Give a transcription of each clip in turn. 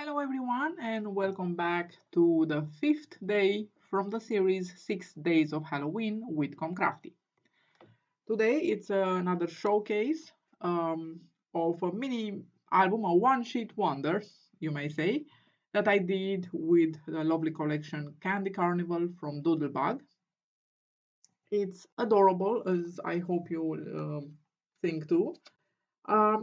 Hello everyone and welcome back to the fifth day from the series 6 Days of Halloween with Comcrafty. Today it's another showcase of a mini album, a one-sheet wonder, you may say, that I did with the lovely collection Candy Carnival from Doodlebug. It's adorable, as I hope you will think too.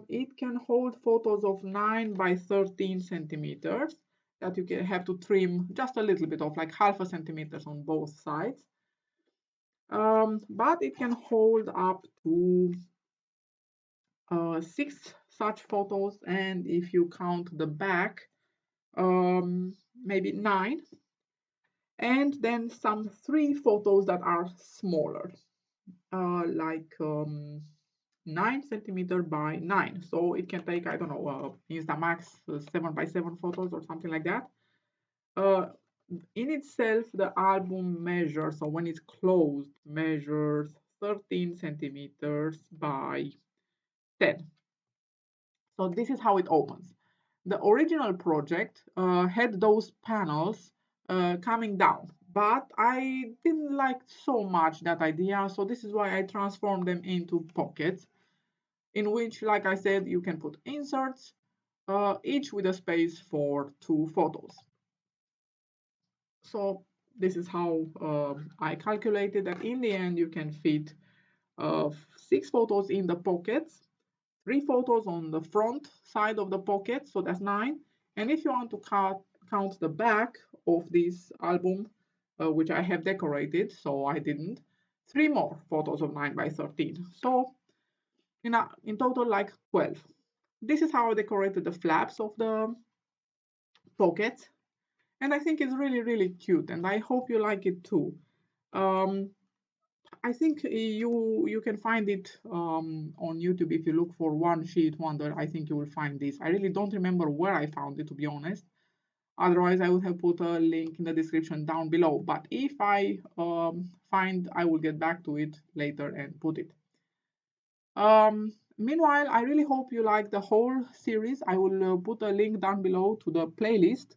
It can hold photos of 9 by 13 centimeters that you can have to trim just a little bit of, like half a centimeters on both sides. But it can hold up to 6 such photos, and if you count the back, maybe 9, and then some 3 photos that are smaller, like 9 centimeter by 9. So it can take, I don't know, Instamax 7 by 7 photos or something like that. In itself, the album measures, so when it's closed, measures 13 centimeters by 10. So this is how it opens. The original project had those panels coming down, but I didn't like so much that idea, so this is why I transformed them into pockets, in which, like I said, you can put inserts, each with a space for 2 photos. So this is how I calculated that in the end you can fit 6 photos in the pockets, 3 photos on the front side of the pocket, so that's 9. And if you want to count the back of this album, which I have decorated, so I didn't, 3 more photos of 9 by 13. So in total, like 12. This is how I decorated the flaps of the pockets, and I think it's really cute, and I hope you like it too. Um, I think you can find it on YouTube if you look for One Sheet Wonder. I think you will find this. I really don't remember where I found it, to be honest. Otherwise, I would have put a link in the description down below. But if I find, I will get back to it later and put it. Meanwhile, I really hope you like the whole series. I will put a link down below to the playlist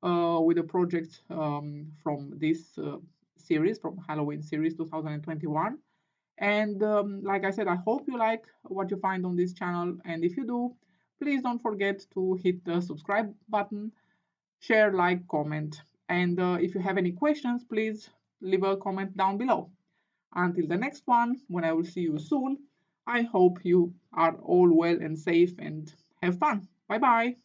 with the projects from this series, from Halloween series 2021. And like I said, I hope you like what you find on this channel. And if you do, please don't forget to hit the subscribe button, share, like, comment. And if you have any questions, please leave a comment down below. Until the next one, when I will see you soon, I hope you are all well and safe and have fun. Bye bye.